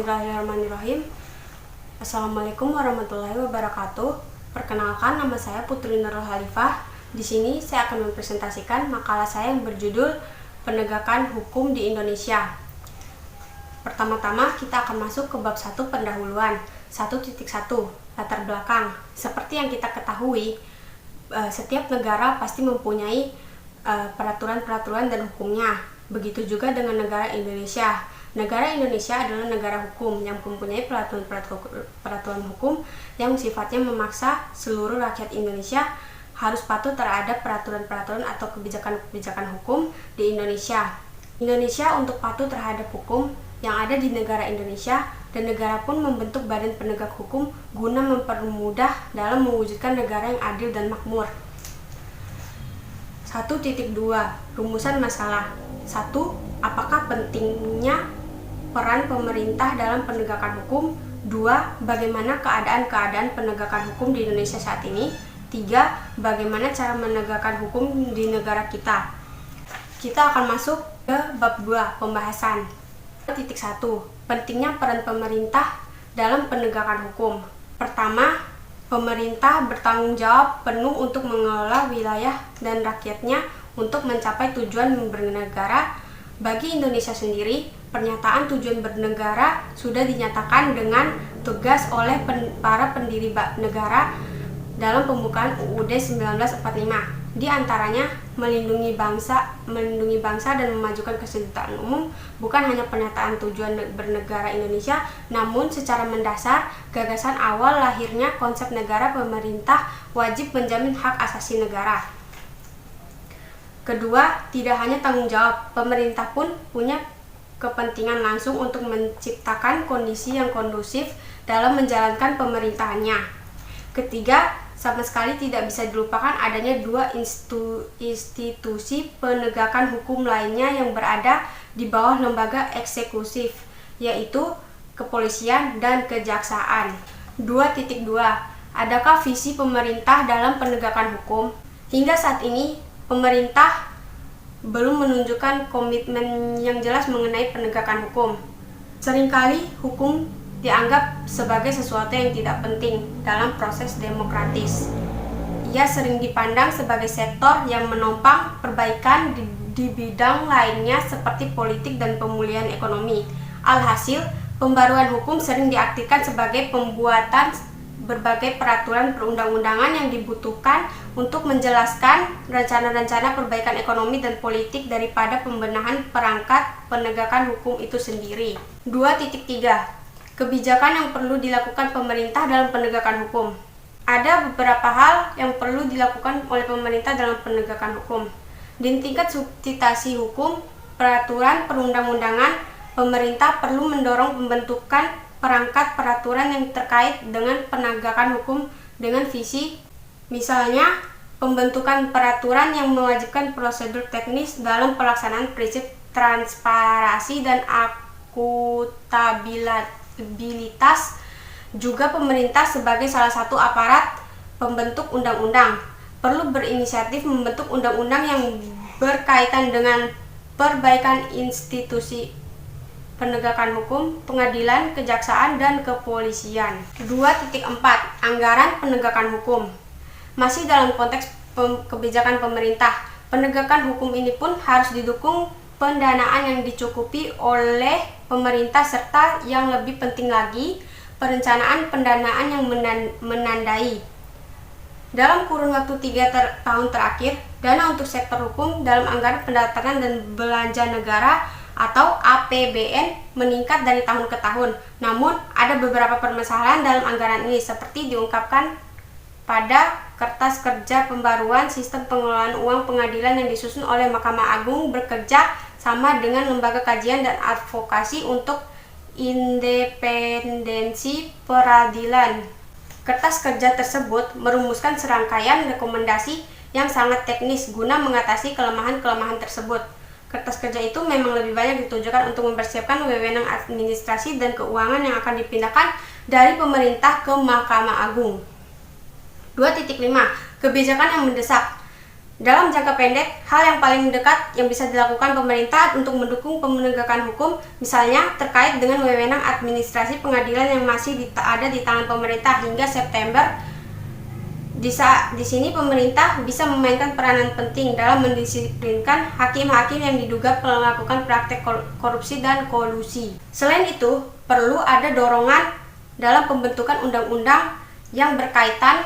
Bismillahirrahmanirrahim. Assalamualaikum warahmatullahi wabarakatuh. Perkenalkan, nama saya Putri Nurul Khalifah. Di sini saya akan mempresentasikan makalah saya yang berjudul Penegakan Hukum di Indonesia. Pertama-tama kita akan masuk ke bab 1 pendahuluan 1.1 latar belakang. Seperti yang kita ketahui, setiap negara pasti mempunyai peraturan-peraturan dan hukumnya. Begitu juga dengan negara Indonesia. Negara Indonesia adalah negara hukum yang mempunyai peraturan hukum yang sifatnya memaksa seluruh rakyat Indonesia harus patuh terhadap peraturan-peraturan atau kebijakan-kebijakan hukum di Indonesia. Indonesia untuk patuh terhadap hukum yang ada di negara Indonesia, dan negara pun membentuk badan penegak hukum guna mempermudah dalam mewujudkan negara yang adil dan makmur. 1.2 Rumusan masalah. 1. Apakah pentingnya peran pemerintah dalam penegakan hukum? 2. Bagaimana keadaan penegakan hukum di Indonesia saat ini? 3. Bagaimana cara menegakkan hukum di negara kita? Kita akan masuk ke bab 2, pembahasan. 1. Pentingnya peran pemerintah dalam penegakan hukum. Pertama, pemerintah bertanggung jawab penuh untuk mengelola wilayah dan rakyatnya untuk mencapai tujuan bernegara. Bagi Indonesia sendiri, pernyataan tujuan bernegara sudah dinyatakan dengan tegas oleh para pendiri negara dalam pembukaan UUD 1945. Di antaranya, melindungi bangsa dan memajukan kesejahteraan umum bukan hanya pernyataan tujuan bernegara Indonesia, namun secara mendasar gagasan awal lahirnya konsep negara pemerintah wajib menjamin hak asasi negara. Kedua, tidak hanya tanggung jawab, pemerintah pun punya kepentingan langsung untuk menciptakan kondisi yang kondusif dalam menjalankan pemerintahannya. Ketiga, sama sekali tidak bisa dilupakan adanya dua institusi penegakan hukum lainnya yang berada di bawah lembaga eksekutif, yaitu kepolisian dan kejaksaan. 2.2 Adakah visi pemerintah dalam penegakan hukum? Hingga saat ini, pemerintah belum menunjukkan komitmen yang jelas mengenai penegakan hukum. Seringkali hukum dianggap sebagai sesuatu yang tidak penting dalam proses demokratis. Ia sering dipandang sebagai sektor yang menopang perbaikan di bidang lainnya seperti politik dan pemulihan ekonomi. Alhasil, pembaruan hukum sering diartikan sebagai pembuatan berbagai peraturan perundang-undangan yang dibutuhkan untuk menjelaskan rencana-rencana perbaikan ekonomi dan politik daripada pembenahan perangkat penegakan hukum itu sendiri. 2.3 Kebijakan yang perlu dilakukan pemerintah dalam penegakan hukum. Ada beberapa hal yang perlu dilakukan oleh pemerintah dalam penegakan hukum. Di tingkat substansi hukum, peraturan perundang-undangan, pemerintah perlu mendorong pembentukan perangkat peraturan yang terkait dengan penegakan hukum dengan visi, misalnya pembentukan peraturan yang mewajibkan prosedur teknis dalam pelaksanaan prinsip transparansi dan akuntabilitas. Juga pemerintah sebagai salah satu aparat pembentuk undang-undang perlu berinisiatif membentuk undang-undang yang berkaitan dengan perbaikan institusi penegakan hukum, pengadilan, kejaksaan, dan kepolisian. 2.4 Anggaran penegakan hukum. Masih dalam konteks kebijakan pemerintah, penegakan hukum ini pun harus didukung pendanaan yang dicukupi oleh pemerintah serta yang lebih penting lagi, perencanaan pendanaan yang menandai. Dalam kurun waktu 3 tahun terakhir, dana untuk sektor hukum dalam anggaran pendapatan dan belanja negara atau APBN meningkat dari tahun ke tahun. Namun, ada beberapa permasalahan dalam anggaran ini seperti diungkapkan pada kertas kerja pembaruan sistem pengelolaan uang pengadilan yang disusun oleh Mahkamah Agung bekerja sama dengan lembaga kajian dan advokasi untuk independensi peradilan. Kertas kerja tersebut merumuskan serangkaian rekomendasi yang sangat teknis guna mengatasi kelemahan-kelemahan tersebut. Kertas kerja itu memang lebih banyak ditujukan untuk mempersiapkan wewenang administrasi dan keuangan yang akan dipindahkan dari pemerintah ke Mahkamah Agung. 2.5 Kebijakan yang mendesak. Dalam jangka pendek, hal yang paling dekat yang bisa dilakukan pemerintah untuk mendukung penegakan hukum, misalnya terkait dengan wewenang administrasi pengadilan yang masih ada di tangan pemerintah hingga September. Di sini pemerintah bisa memainkan peranan penting dalam mendisiplinkan hakim-hakim yang diduga melakukan praktek korupsi dan kolusi. Selain itu, perlu ada dorongan dalam pembentukan undang-undang yang berkaitan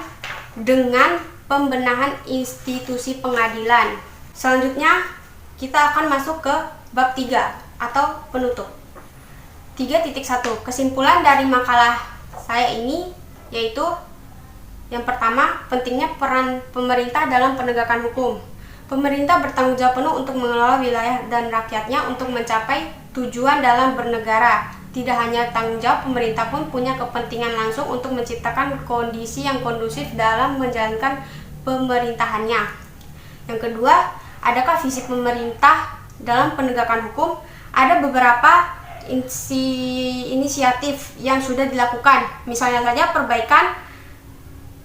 dengan pembenahan institusi pengadilan. Selanjutnya, kita akan masuk ke bab 3 atau penutup. 3.1. Kesimpulan dari makalah saya ini yaitu yang pertama, pentingnya peran pemerintah dalam penegakan hukum. Pemerintah bertanggung jawab penuh untuk mengelola wilayah dan rakyatnya untuk mencapai tujuan dalam bernegara. Tidak hanya tanggung jawab, pemerintah pun punya kepentingan langsung untuk menciptakan kondisi yang kondusif dalam menjalankan pemerintahannya. Yang kedua, adakah visi pemerintah dalam penegakan hukum? Ada beberapa inisiatif yang sudah dilakukan, misalnya saja perbaikan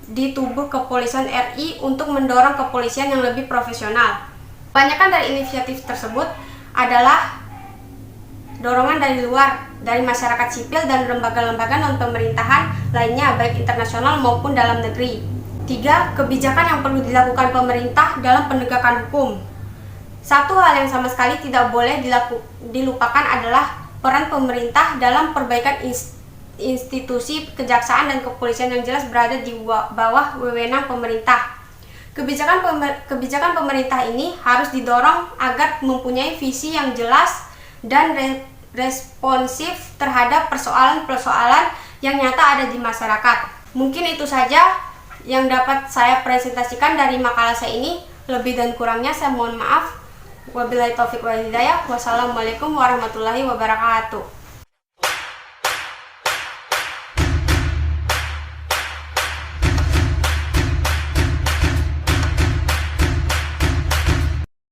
di tubuh kepolisian RI untuk mendorong kepolisian yang lebih profesional. Kebanyakan dari inisiatif tersebut adalah dorongan dari luar, dari masyarakat sipil dan lembaga-lembaga non-pemerintahan lainnya, baik internasional maupun dalam negeri. 3. Kebijakan yang perlu dilakukan pemerintah dalam penegakan hukum. Satu hal yang sama sekali tidak boleh dilupakan adalah peran pemerintah dalam perbaikan institusi kejaksaan dan kepolisian yang jelas berada di bawah wewenang pemerintah. Kebijakan pemerintah ini harus didorong agar mempunyai visi yang jelas dan responsif terhadap persoalan-persoalan yang nyata ada di masyarakat. Mungkin itu saja yang dapat saya presentasikan dari makalah saya ini. Lebih dan kurangnya saya mohon maaf. Wabillahi taufiq wal hidayah. Wassalamualaikum warahmatullahi wabarakatuh.